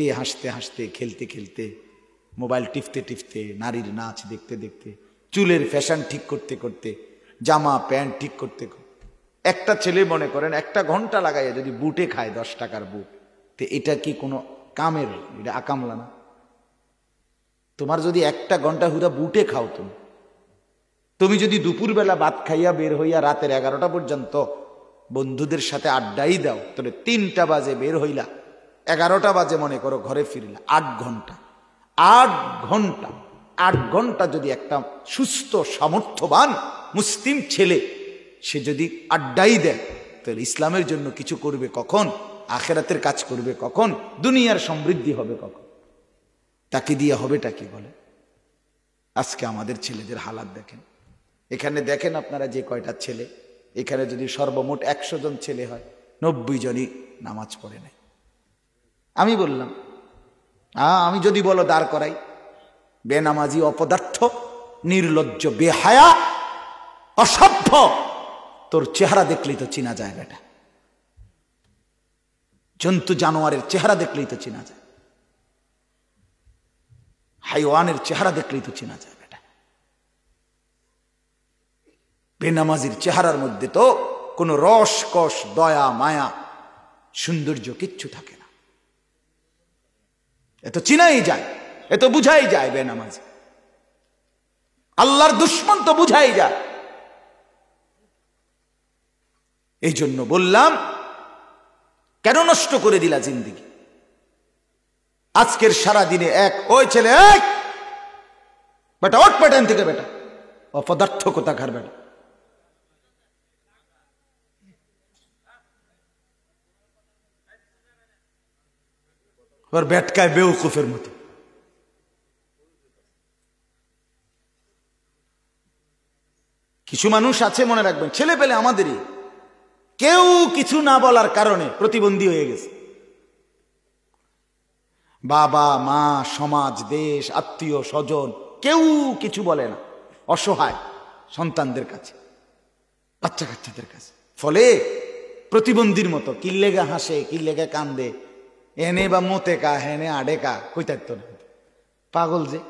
এই হাসতে হাসতে খেলতে খেলতে মোবাইল টিপতে টিপতে নারীর নাচ দেখতে দেখতে চুলের ফ্যাশন ঠিক করতে করতে জামা প্যান্ট ঠিক করতে একটা ছেলে মনে করেন 1 ঘন্টা লাগাইয়া যদি বুটে খায় 10 টাকার বুট, তো এটা কি কোনো কামের? এটা আকামলা না? তোমার যদি 1 ঘন্টা হুদা বুটে খাও, তুমি যদি দুপুরবেলা ভাত খাইয়া বের হইয়া রাতের 11টা পর্যন্ত বন্ধুদের সাথে আড্ডাই দাও, তাহলে 3টা বাজে বের হইলা, 11টা বাজে মনে করো ঘরে ফিরলা, 8 ঘন্টা। 8 ঘন্টা যদি একটা সুস্থ সামর্থ্যবান মুসলিম ছেলে সে যদি আড্ডাই দেয়, তাহলে ইসলামের জন্য কিছু করবে কখন? আখেরাতের কাজ করবে কখন? দুনিয়ার সমৃদ্ধি হবে কখন? তাকে দিয়ে হবেটা কি বলে? আজকে আমাদের ছেলেদের হালাত দেখেন। এখানে দেখেন আপনারা যে কয়টা ছেলে, এখানে যদি সর্বমোট 100 জন ছেলে হয়, 90 জনই নামাজ পড়ে নাই। আমি বললাম, আমি যদি বলো দাঁড় করাই, বেনামাজি, অপদার্থ, নির্লজ্জ, বেহায়া, অসভ্য, তোর চেহারা দেখলেই তো চিনা যায় বেটা। জন্তু জানোয়ারের চেহারা দেখলেই তো চিনা যায়, হাইওয়ানের চেহারা দেখলেই তো চিনা যায় বেটা। বেনামাজির চেহারার মধ্যে তো কোনো রস কষ, দয়া মায়া, সৌন্দর্য কিচ্ছু থাকে না। এত চিনাই যায়, এত বুঝাই যায় বেনামাজি। আল্লাহর দুশ্মন তো বুঝাই যায়। এই জন্য বললাম, কেন নষ্ট করে দিলা জিন্দেগি? আজকের সারা দিনে ওই ছেলে, বেটা ওঠ পেটান থেকে বেটা, অপদার্থ কোথাকার বেটা। ওর বেটকায় বেউকুফের মতো। কিছু মানুষ আছে, মনে রাখবেন, ছেলে পেলে আমাদেরই, কেউ কিছু না বলার কারণে প্রতিবন্ধী হয়ে গেছে। বাবা মা, সমাজ, দেশ, আত্মীয় স্বজন কেউ কিছু বলে না, অসহায় সন্তানদের কাছে, বাচ্চা কাচ্চাদের কাছে। ফলে প্রতিবন্ধীর মতো কিল্লেগা হাসে, কিল্লেগা কান্দে, এনে বা মতে কা, হেনে আডে কা, কইতাত্ত না। পাগল যে,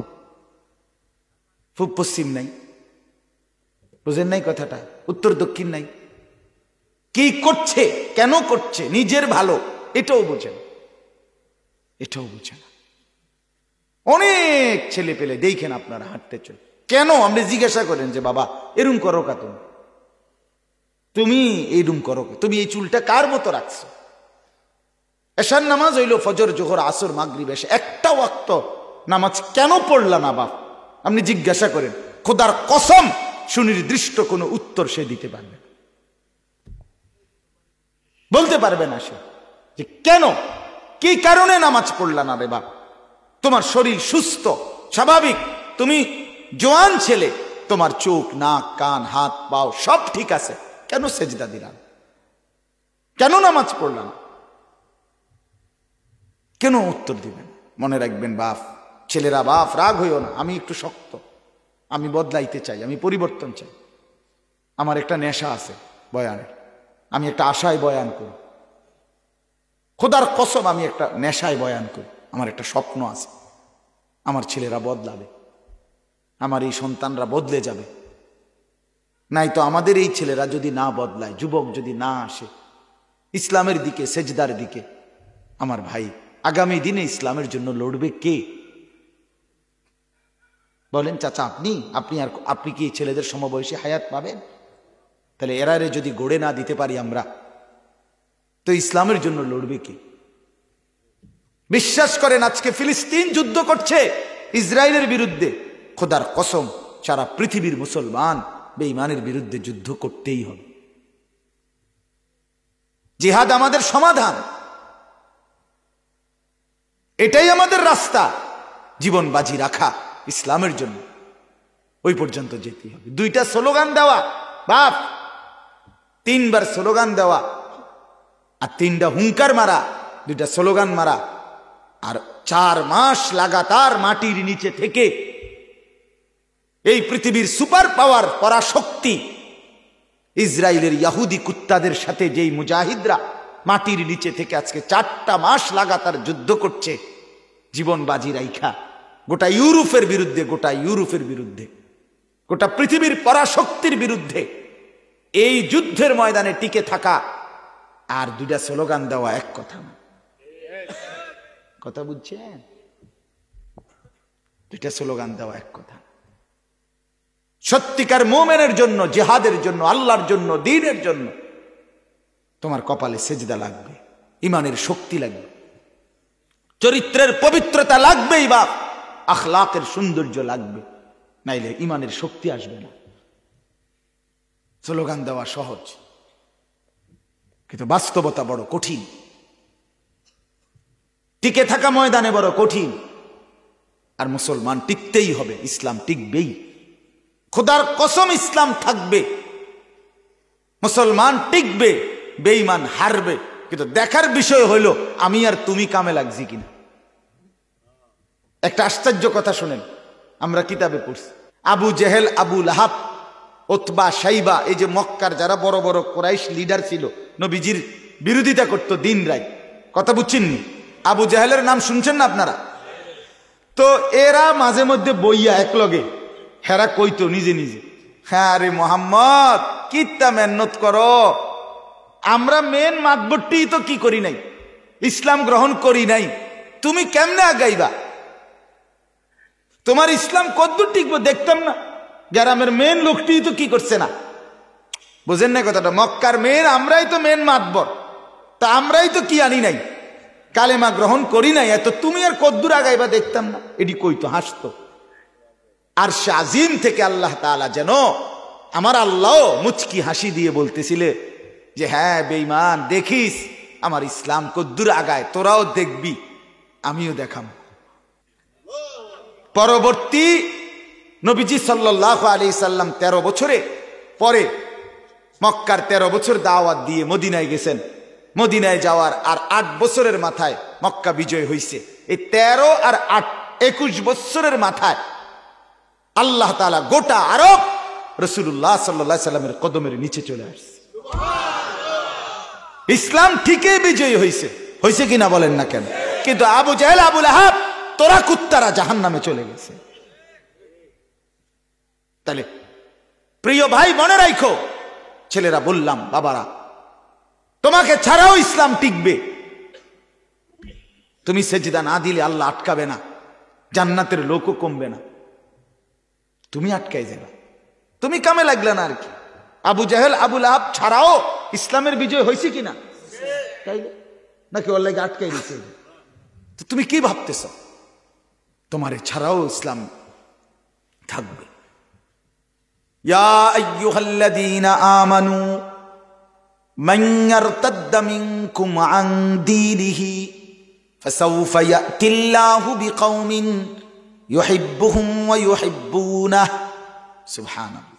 পূব পশ্চিম নাই, বুঝেন নাই কথাটা, উত্তর দক্ষিণ নাই। কি করছে, কেন করছে, নিজের ভালো এটাও বোঝে না, এটাও বোঝে না। অনেক ছেলে পেলে দেখেন আপনারা হাঁটতে চলে, কেন আপনি জিজ্ঞাসা করেন যে বাবা এরম করো কা, তুমি এইরম করো, তুমি এই চুলটা কার মতো রাখছো? এশার নামাজ হইল ফজর, জোহর, আসর, মাগরিব, এশা, একটা ওয়াক্ত নামাজ কেন পড়লা না বাপ? আপনি জিজ্ঞাসা করেন, খোদার কসম সুনির্দিষ্ট কোনো উত্তর সে দিতে পারবে, বলতে পারবে না সে, যে কেন, কি কারণে নামাজ পড়লা না রে বাপ? তোমার শরীর সুস্থ স্বাভাবিক, তুমি জোয়ান ছেলে, তোমার চোখ, নাক, কান, হাত, পাও সব ঠিক আছে, কেন সেজদা দিলাম? কেন নামাজ পড়লাম? কেন উত্তর দিবেন? মনে রাখবেন বাপ, ছেলেরা, বাপ রাগ হইও না, আমি একটু শক্ত, আমি বদলাইতে চাই, আমি পরিবর্তন চাই। আমার একটা নেশা আছে বয়ানের, আমি একটা আশায় বয়ান করি, খোদার কসম আমি একটা নেশায় বয়ান করি। আমার একটা স্বপ্ন আছে, আমার ছেলেরা বদলাবে, আমার এই সন্তানরা বদলে যাবে। নাই তো আমাদের এই ছেলেরা যদি না বদলায়, যুবক যদি না আসে ইসলামের দিকে, সেজদার দিকে, আমার ভাই আগামী দিনে ইসলামের জন্য লড়বে কে? বলেন চাচা, আপনি কি ছেলেদের সমবয়সী হায়াত পাবেন? তাহলে এরারে যদি গড়ে না দিতে পারি আমরা, তো ইসলামের জন্য লড়বে কে? বিশ্বাস করেন, আজকে ফিলিস্তিন যুদ্ধ করছে ইসরায়েলের বিরুদ্ধে, খোদার কসম সারা পৃথিবীর মুসলমান বেঈমানের বিরুদ্ধে যুদ্ধ করতেই হবে। জিহাদ আমাদের সমাধান, এটাই আমাদের রাস্তা, জীবন বাজি রাখা ইসলামের জন্য, ওই পর্যন্ত যেতে হবে। 2টা স্লোগান দেওয়া বাপ, 3বার স্লোগান দেওয়া, আর 3টা হুঙ্কার মারা, 2টা স্লোগান মারা, আর 4 মাস লাগাতার মাটির নিচে থেকে এই পৃথিবীর সুপার পাওয়ার পরাশক্তি ইসরায়েলের ইহুদি কুত্তাদের সাথে যেই মুজাহিদরা মাটির নিচে থেকে আজকে 4টা মাস লাগাতার যুদ্ধ করছে, জীবন বাজি রাইখা গোটা ইউরোপের বিরুদ্ধে, গোটা ইউরোপের বিরুদ্ধে, গোটা পৃথিবীর পরাশক্তির বিরুদ্ধে এই যুদ্ধের ময়দানে টিকে থাকা আর দুইটা স্লোগান দেওয়া এক কথা না। কথা বুঝছেন? দুইটা স্লোগান দেওয়া এক কথা। সত্যিকার মুমিনের জন্য, জিহাদের জন্য, আল্লাহর জন্য, দ্বীনের জন্য তোমার কপালে সেজদা লাগবে, ইমানের শক্তি লাগবে, চরিত্রের পবিত্রতা লাগবেই, বাপ আখলাকের সৌন্দর্য লাগবে, নাইলে ইমানের শক্তি আসবে না। স্লোগান দেওয়া সহজ, কিন্তু বাস্তবতা বড় কঠিন। টিকে থাকা ময়দানে বড় কঠিন। আর মুসলমান টিকতেই হবে, ইসলাম টিকবেই, খোদার কসম ইসলাম থাকবে, মুসলমান টিকবে, বেঈমান হারবে। কিন্তু দেখার বিষয় হইল আমি আর তুমি কামে লাগছি কিনা। একটা আশ্চর্য কথা শুনেন, আমরা কিতাবে পড়ছি, আবু জেহেল, আবু লাহাব, উতবা, শাইবা, এই যে মক্কার যারা বড় বড় কুরাইশ লিডার ছিল, নবীজির বিরোধিতা করতো দিন রাত। কথা বুঝছেননি? আবু জেহেলের নাম শুনছেন না আপনারা? তো এরা মাঝে মধ্যে বইয়া একলগে হেরা কইতো নিজে নিজে, হ্যাঁ রে মোহাম্মদ কিত্তা মেহনত করো, আমরা মেন মাতবরটি তো কি করি নাই, ইসলাম গ্রহণ করি নাই, তুমি কেমনে আগাইবা? তোমার ইসলাম কতদূর টিকবো দেখতাম না, গ্রামের মেন লোকটি তো কি করছে না। বুঝেন না কথাটা? মক্কার মেন আমরাই তো মেন মাতবর, তা আমরাই তো কি আনি নাই, কালেমা গ্রহণ করি নাই, এত তুমি আর কদ্দুর আগাইবা দেখতাম না। এটি কইতো, হাসতো। আর শাজিম থেকে আল্লাহ তাআলা যেন, আমার আল্লাহ মুচকি হাসি দিয়ে বলতেছিলে যে হ্যাঁ বেঈমান, দেখিস আমার ইসলাম কদ্দুর আগায়, তোরাও দেখবি, আমিও দেখাম। পরবর্তী নবীজি সাল্লাল্লাহু আলাইহি সাল্লাম 13 বছরে পরে মক্কার 13 বছর দাওয়াত দিয়ে মদিনায় গেছেন। মদিনায় যাওয়ার আর 8 বছরের মাথায় মক্কা বিজয় হয়েছে। এই 13 আর 8 21 বছরের মাথায় আল্লাহ তাআলা গোটা আরব রাসূলুল্লাহ সাল্লাল্লাহু আলাইহি সাল্লামের কদমের নিচে চলে আসছে। ইসলাম ঠিকই বিজয়ী হয়েছে, হয়েছে কিনা বলেন না কেন? কিন্তু আবু জেহেল, আবু লাহাব, তোরা কুত্তারা জাহান্নামে চলে গেছে। তাহলে প্রিয় ভাই মনে রাখো, ছেলেরা বললাম, বাবারা, তোমাকে ছাড়াও ইসলাম টিকবে। তুমি সেজদা না দিলে আল্লাহ আটকাবে না, জান্নাতের লোকও কমবে না, তুমি আটকাই যাবে, তুমি কামে লাগলে না আর কি। আবু জেহেল, আবু লাহাব ছাড়াও ইসলামের বিজয় হয়েছে কিনা? তাই নাকি ওর লাগে আটকাই দিছে? তো তুমি কি ভাবতেছ? তোমার ছাড়াও ইসলাম থাকবে। ইয়া আইয়ুহাল্লাযীনা আমানু মান ইয়ারতাদ্দা মিনকুম আন দীনিহি ফাসাউফা ইয়াতিল্লাহু বিকওমিন ইউহিব্বুহুম ওয়া ইউহিব্বুনাহু। সুবহানাল্লাহ।